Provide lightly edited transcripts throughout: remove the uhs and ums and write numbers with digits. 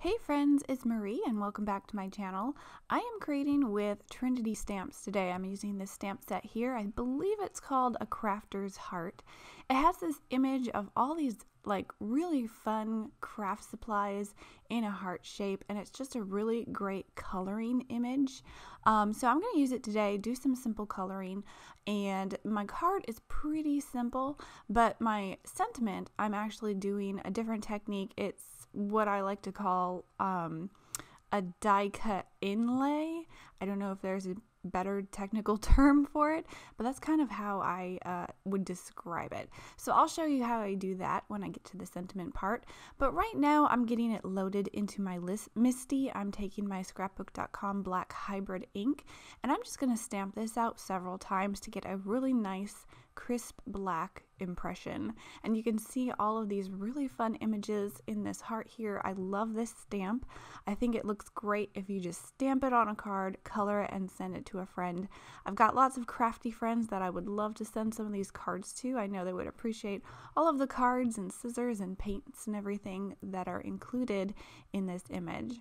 Hey friends, it's Marie and welcome back to my channel. I am creating with Trinity stamps today. I'm using this stamp set here. I believe it's called a crafter's heart. It has this image of all these like really fun craft supplies in a heart shape, and it's just a really great coloring image. So I'm going to use it today, do some simple coloring, and my card is pretty simple, but my sentiment, I'm actually doing a different technique. It's what I like to call a die cut inlay. I don't know if there's a better technical term for it, but that's kind of how I would describe it. So I'll show you how I do that when I get to the sentiment part. But right now I'm getting it loaded into my MISTI. I'm taking my scrapbook.com black hybrid ink, and I'm just going to stamp this out several times to get a really nice crisp black impression. And you can see all of these really fun images in this heart here. I love this stamp. I think it looks great if you just stamp it on a card, color it, and send it to a friend. I've got lots of crafty friends that I would love to send some of these cards to. I know they would appreciate all of the cards and scissors and paints and everything that are included in this image.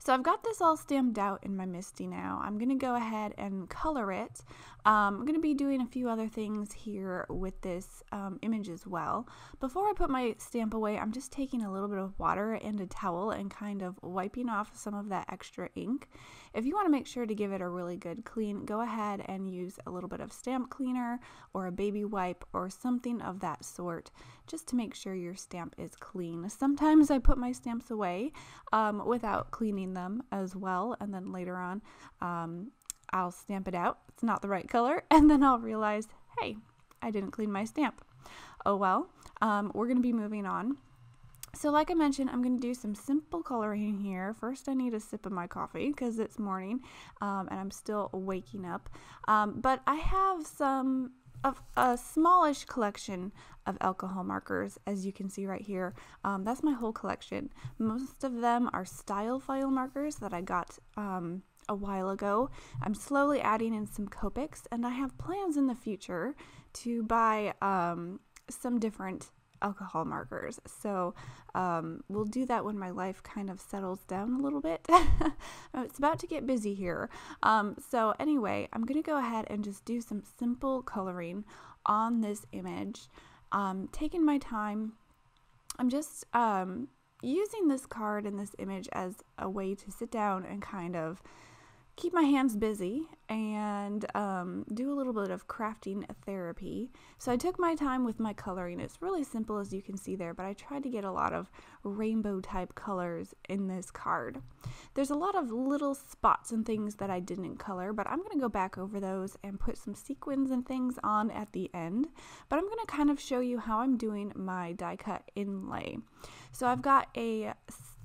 So I've got this all stamped out in my MISTI now. I'm going to go ahead and color it. I'm going to be doing a few other things here with this image as well. Before I put my stamp away, I'm just taking a little bit of water and a towel and kind of wiping off some of that extra ink. If you want to make sure to give it a really good clean, go ahead and use a little bit of stamp cleaner or a baby wipe or something of that sort, just to make sure your stamp is clean. Sometimes I put my stamps away without cleaning them as well, and then later on I'll stamp it out. It's not the right color, and then I'll realize, hey, I didn't clean my stamp. Oh well. We're going to be moving on. So like I mentioned, I'm going to do some simple coloring here. First I need a sip of my coffee because it's morning and I'm still waking up. But I have some of a smallish collection of alcohol markers, as you can see right here. That's my whole collection. Most of them are style file markers that I got a while ago. I'm slowly adding in some Copics, and I have plans in the future to buy some different alcohol markers. So we'll do that when my life kind of settles down a little bit. It's about to get busy here. So anyway, I'm going to go ahead and just do some simple coloring on this image. Taking my time. I'm just using this card and this image as a way to sit down and kind of keep my hands busy and do a little bit of crafting therapy. So I took my time with my coloring. It's really simple, as you can see there, but I tried to get a lot of rainbow type colors in this card. There's a lot of little spots and things that I didn't color, but I'm going to go back over those and put some sequins and things on at the end. But I'm going to kind of show you how I'm doing my die cut inlay. So I've got a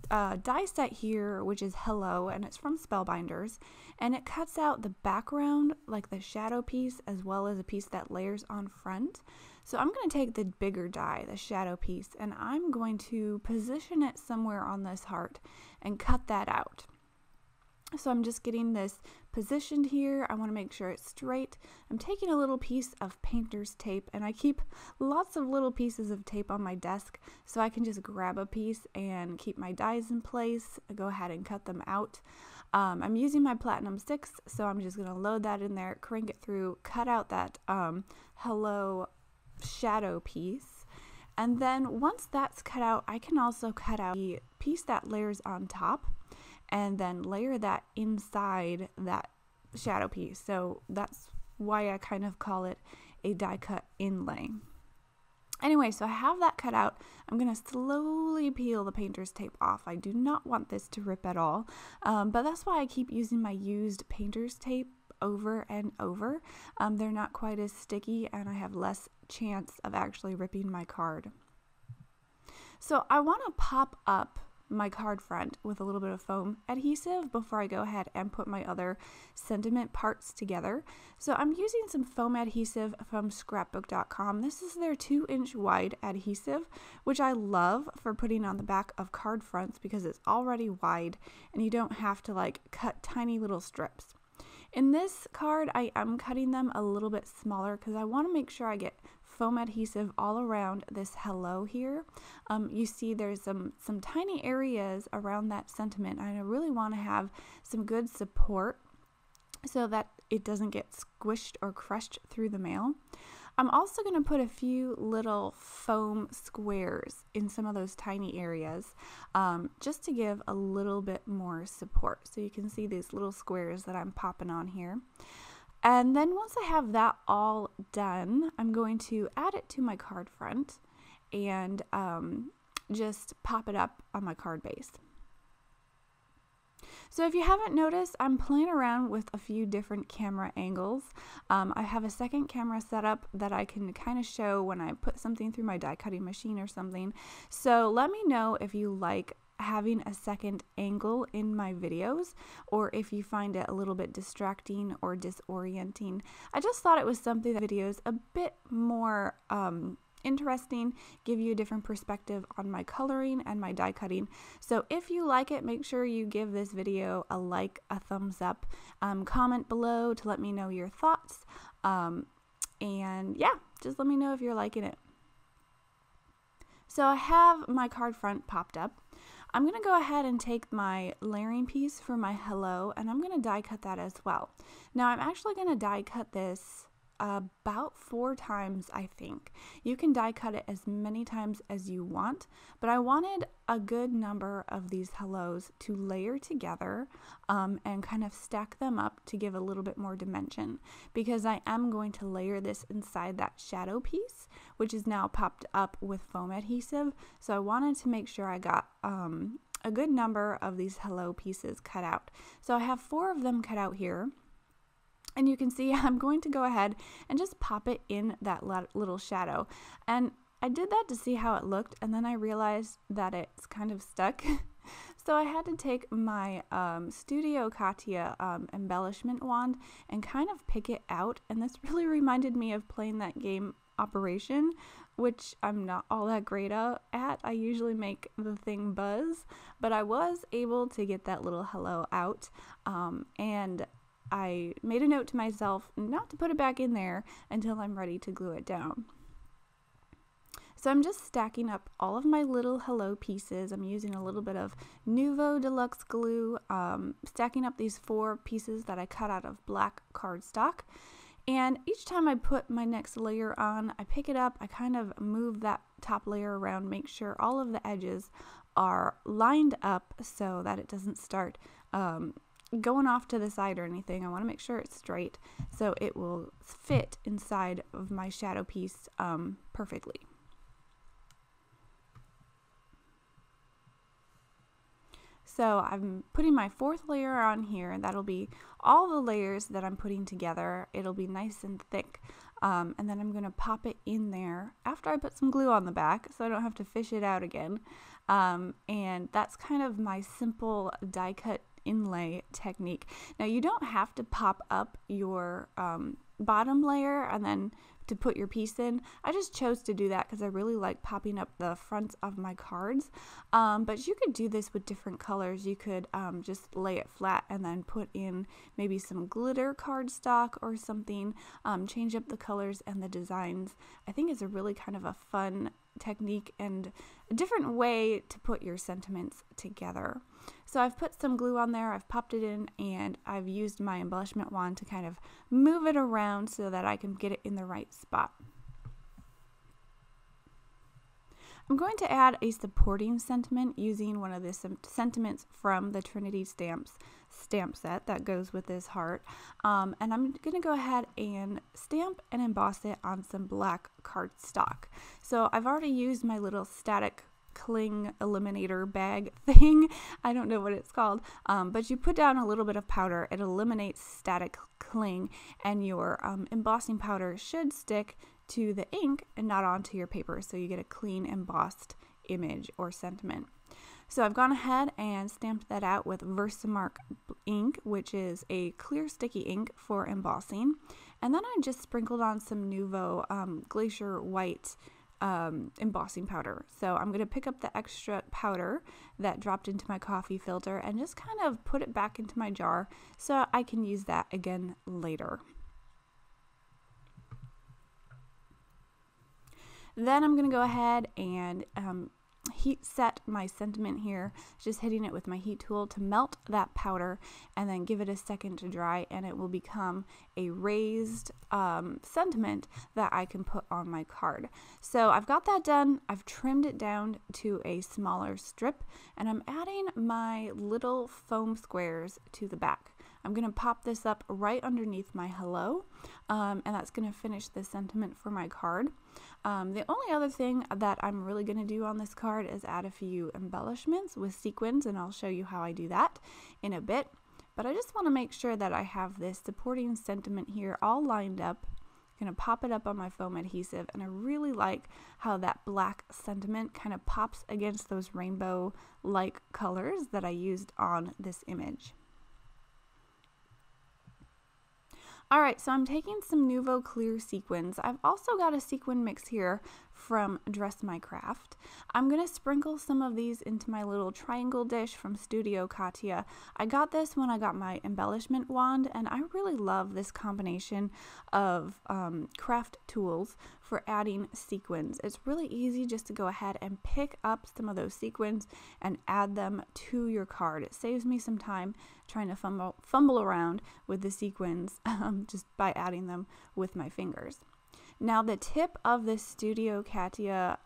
die set here, which is Hello, and it's from Spellbinders, and it cuts out the background, like the shadow piece, as well as a piece that layers on front. So I'm going to take the bigger die, the shadow piece, and I'm going to position it somewhere on this heart and cut that out. So I'm just getting this positioned here. I want to make sure it's straight. I'm taking a little piece of painter's tape, and I keep lots of little pieces of tape on my desk so I can just grab a piece and keep my dies in place. I go ahead and cut them out. I'm using my Platinum 6, so I'm just going to load that in there, crank it through, cut out that Hello shadow piece. And then once that's cut out, I can also cut out the piece that layers on top and then layer that inside that shadow piece. So that's why I kind of call it a die cut inlay. Anyway, so I have that cut out. I'm going to slowly peel the painter's tape off. I do not want this to rip at all, but that's why I keep using my used painter's tape over and over. They're not quite as sticky, and I have less chance of actually ripping my card. So I want to pop up my card front with a little bit of foam adhesive before I go ahead and put my other sentiment parts together. So I'm using some foam adhesive from scrapbook.com. This is their 2-inch wide adhesive, which I love for putting on the back of card fronts because it's already wide and you don't have to like cut tiny little strips. In this card, I am cutting them a little bit smaller because I want to make sure I get foam adhesive all around this hello here. You see there's some tiny areas around that sentiment, and I really want to have some good support so that it doesn't get squished or crushed through the mail. I'm also going to put a few little foam squares in some of those tiny areas just to give a little bit more support. So you can see these little squares that I'm popping on here. And then once I have that all done, I'm going to add it to my card front and just pop it up on my card base. So if you haven't noticed, I'm playing around with a few different camera angles. I have a second camera set up that I can kind of show when I put something through my die cutting machine or something. So let me know if you like having a second angle in my videos, or if you find it a little bit distracting or disorienting. I just thought it was something that videos a bit more interesting, give you a different perspective on my coloring and my die cutting. So if you like it, make sure you give this video a like, a thumbs up, comment below to let me know your thoughts, and yeah, just let me know if you're liking it. So I have my card front popped up. I'm going to go ahead and take my layering piece for my hello, and I'm going to die cut that as well. Now I'm actually going to die cut this about 4 times, I think. You can die cut it as many times as you want, but I wanted a good number of these hellos to layer together and kind of stack them up to give a little bit more dimension, because I am going to layer this inside that shadow piece, which is now popped up with foam adhesive. So I wanted to make sure I got a good number of these hello pieces cut out. So I have 4 of them cut out here. And you can see I'm going to go ahead and just pop it in that little shadow. And I did that to see how it looked, and then I realized that it's kind of stuck. So I had to take my Studio Katia embellishment wand and kind of pick it out. And this really reminded me of playing that game Operation, which I'm not all that great at. I usually make the thing buzz, but I was able to get that little hello out. And I made a note to myself not to put it back in there until I'm ready to glue it down. So I'm just stacking up all of my little hello pieces. I'm using a little bit of Nuvo Deluxe glue, stacking up these 4 pieces that I cut out of black cardstock. And each time I put my next layer on, I pick it up, I kind of move that top layer around, make sure all of the edges are lined up so that it doesn't start going off to the side or anything. I want to make sure it's straight so it will fit inside of my shadow piece perfectly. So I'm putting my 4th layer on here, and that'll be all the layers that I'm putting together. It'll be nice and thick, and then I'm going to pop it in there after I put some glue on the back so I don't have to fish it out again. And that's kind of my simple die cut inlay technique. Now you don't have to pop up your bottom layer and then to put your piece in. I just chose to do that because I really like popping up the fronts of my cards, but you could do this with different colors. You could just lay it flat and then put in maybe some glitter cardstock or something, change up the colors and the designs. I think it's a really kind of a fun technique and a different way to put your sentiments together. So I've put some glue on there, I've popped it in, and I've used my embellishment wand to kind of move it around so that I can get it in the right spot. I'm going to add a supporting sentiment using one of the sentiments from the Trinity stamp set that goes with this heart. And I'm going to go ahead and stamp and emboss it on some black cardstock. So I've already used my little static cling eliminator bag thing. I don't know what it's called, but you put down a little bit of powder, it eliminates static cling, and your embossing powder should stick to the ink and not onto your paper, so you get a clean embossed image or sentiment. So I've gone ahead and stamped that out with VersaMark ink, which is a clear sticky ink for embossing, and then I just sprinkled on some Nuvo Glacier white embossing powder. So I'm going to pick up the extra powder that dropped into my coffee filter and just kind of put it back into my jar so I can use that again later. Then I'm going to go ahead and heat set my sentiment here, just hitting it with my heat tool to melt that powder, and then give it a second to dry, and it will become a raised sentiment that I can put on my card. So I've got that done. I've trimmed it down to a smaller strip, and I'm adding my little foam squares to the back. I'm going to pop this up right underneath my hello, and that's going to finish the sentiment for my card. The only other thing that I'm really going to do on this card is add a few embellishments with sequins, and I'll show you how I do that in a bit. But I just want to make sure that I have this supporting sentiment here all lined up. I'm going to pop it up on my foam adhesive, and I really like how that black sentiment kind of pops against those rainbow-like colors that I used on this image. Alright, so I'm taking some Nuvo clear sequins. I've also got a sequin mix here from Dress My Craft. I'm going to sprinkle some of these into my little triangle dish from Studio Katia. I got this when I got my embellishment wand, and I really love this combination of craft tools for adding sequins. It's really easy just to go ahead and pick up some of those sequins and add them to your card. It saves me some time trying to fumble around with the sequins just by adding them with my fingers. Now the tip of this Studio Katia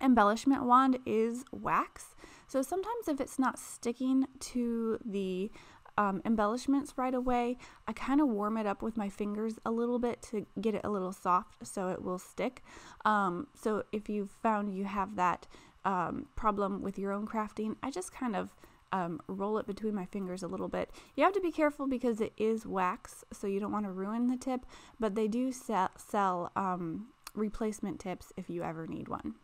embellishment wand is wax. So sometimes if it's not sticking to the embellishments right away, I kind of warm it up with my fingers a little bit to get it a little soft so it will stick. So if you've found you have that problem with your own crafting, I just kind of roll it between my fingers a little bit. You have to be careful because it is wax, so you don't want to ruin the tip, but they do sell replacement tips if you ever need one.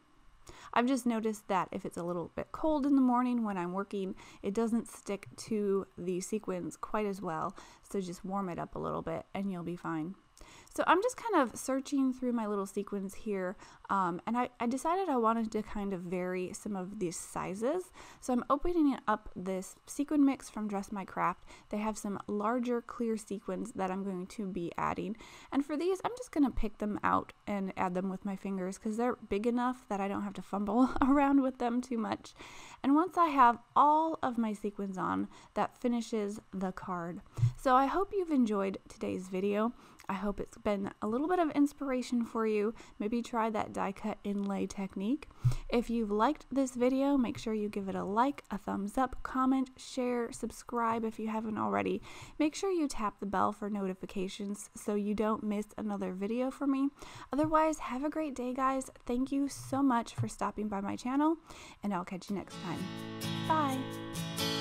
I've just noticed that if it's a little bit cold in the morning when I'm working, it doesn't stick to the sequins quite as well, so just warm it up a little bit and you'll be fine. So I'm just kind of searching through my little sequins here, and I decided I wanted to kind of vary some of these sizes. So I'm opening up this sequin mix from Dress My Craft. They have some larger clear sequins that I'm going to be adding. And for these, I'm just going to pick them out and add them with my fingers because they're big enough that I don't have to fumble around with them too much. And once I have all of my sequins on, that finishes the card. So I hope you've enjoyed today's video. I hope it's been a little bit of inspiration for you. Maybe try that die cut inlay technique. If you've liked this video, make sure you give it a like, a thumbs up, comment, share, subscribe if you haven't already. Make sure you tap the bell for notifications so you don't miss another video from me. Otherwise, have a great day, guys. Thank you so much for stopping by my channel, and I'll catch you next time. Bye!